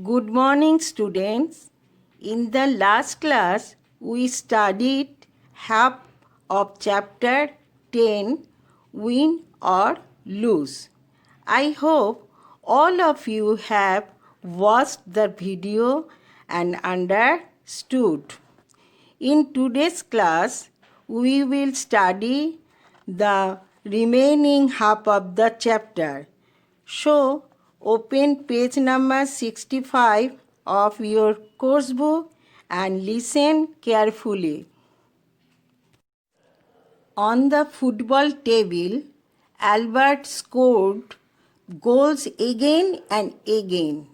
Good morning, students. In the last class, we studied half of chapter 10, Win or Lose. I hope all of you have watched the video and understood. In today's class, we will study the remaining half of the chapter. So, open page number 65 of your course book and listen carefully. On the football table, Albert scored goals again and again.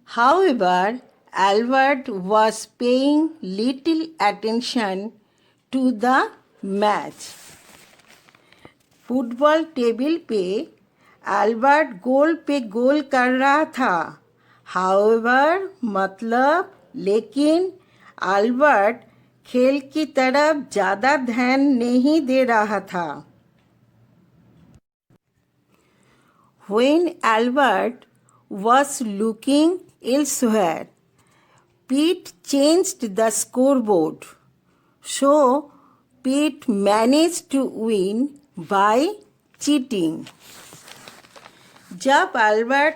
However, Albert was paying little attention to the match. Football table पे Albert गोल पे गोल कर रहा था. However मतलब लेकिन Albert खेल की तरफ ज़्यादा ध्यान नहीं दे रहा था. When Albert was looking elsewhere, Pete changed the scoreboard. So, Pete managed to win by cheating. जब एल्बर्ट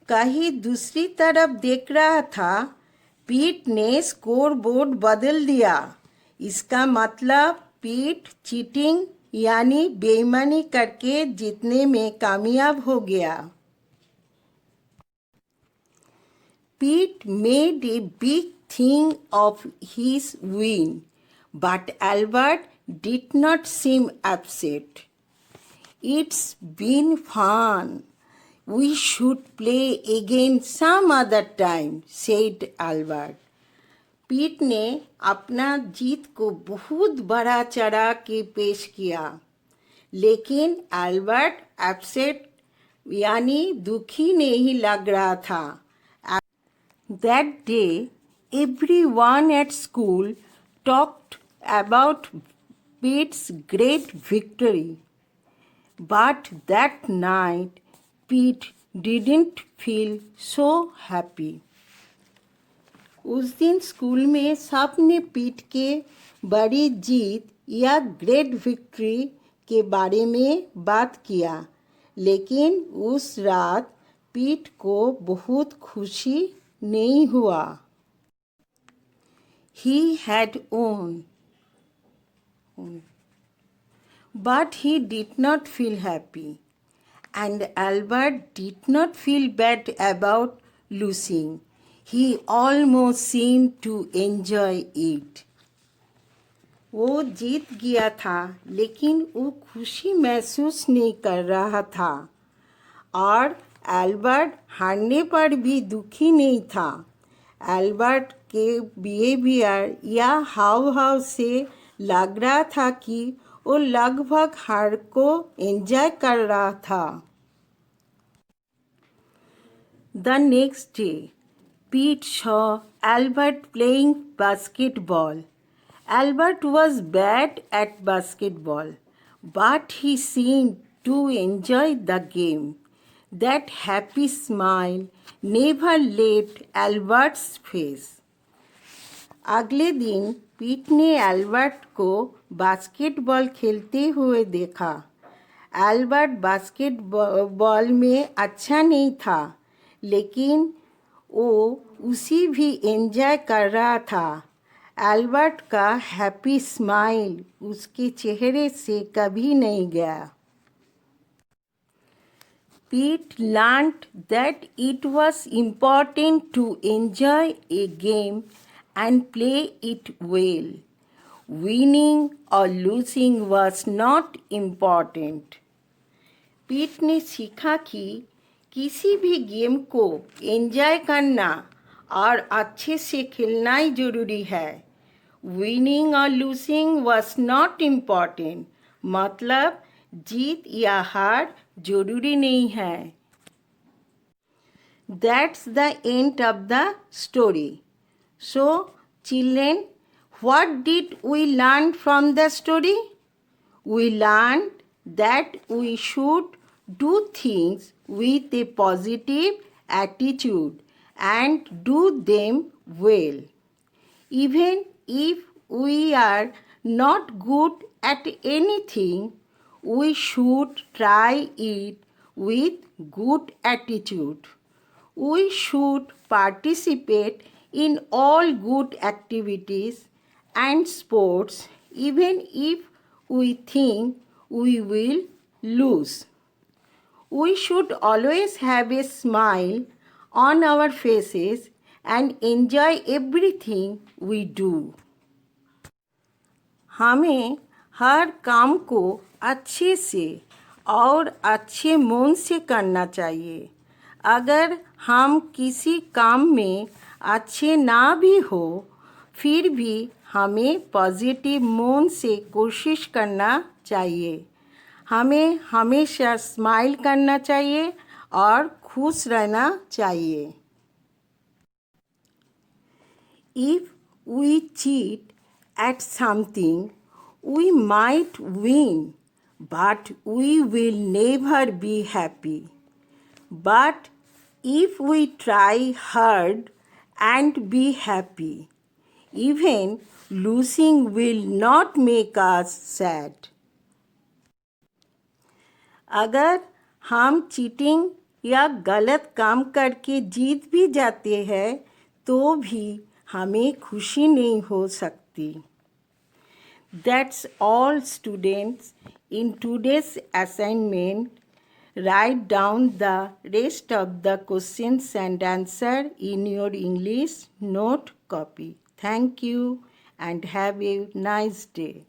कहीं दूसरी तरफ देख रहा था, पीट ने स्कोर बोर्ड बदल दिया. इसका मतलब पीट चीटिंग यानी बेईमानी करके जीतने में कामयाब हो गया. Pete made a big thing of his win, but Albert did not seem upset. It's been fun. We should play again some other time, said Albert. पीट ने अपना जीत को बहुत बड़ा चढ़ा के पेश किया, लेकिन एल्बर्ट अपसेट यानी दुखी नहीं लग रहा था. That day, everyone at school talked about Pete's great victory. But that night, Pete didn't feel so happy. उस दिन स्कूल में सबने पीट के बड़ी जीत या ग्रेट विक्ट्री के बारे में बात किया, लेकिन उस रात पीट को बहुत खुशी नहीं हुआ. He had won, but he did not feel happy, and Albert did not feel bad about losing. He almost seemed to enjoy it. वो जीत गया था, लेकिन वो खुशी महसूस नहीं कर रहा था, और एल्बर्ट हारने पर भी दुखी नहीं था. एल्बर्ट के बिहेवियर या हाव भाव से लग रहा था कि वो लगभग हार को एंजॉय कर रहा था. The next day, Pete saw Albert playing basketball. Albert was bad at basketball, but he seemed to enjoy the game. That happy smile never left Albert's face. अगले दिन पीट ने एल्बर्ट को बास्केटबॉल खेलते हुए देखा. एल्बर्ट बास्केटबॉल में अच्छा नहीं था, लेकिन वो उसी भी एंजॉय कर रहा था. एल्बर्ट का हैप्पी स्माइल उसके चेहरे से कभी नहीं गया. Pete learned that it was important to enjoy a game and play it well. Winning or losing was not important. पीट ने सीखा कि किसी भी गेम को एंजॉय करना और अच्छे से खेलना ही जरूरी है. विनिंग और लूजिंग वॉज नॉट इम्पॉर्टेंट, मतलब जीत या हार जरूरी नहीं है. That's the end of the story. So, children, what did we learn from the story? We learned that we should do things with a positive attitude and do them well. Even if we are not good at anything, we should try it with good attitude. We should participate in all good activities and sports even if we think we will lose. We should always have a smile on our faces and enjoy everything we do. हमें हर काम को अच्छे से और अच्छे मन से करना चाहिए. अगर हम किसी काम में अच्छे ना भी हो, फिर भी हमें पॉजिटिव मन से कोशिश करना चाहिए. हमें हमेशा स्माइल करना चाहिए और खुश रहना चाहिए. If we cheat at something, we might win, but we will never be happy. But if we try hard and be happy, even losing will not make us sad. अगर हम चीटिंग या गलत काम करके जीत भी जाते हैं तो भी हमें खुशी नहीं हो सकती. That's all, students. In today's assignment, write down the rest of the questions and answer in your English note copy. Thank you and have a nice day.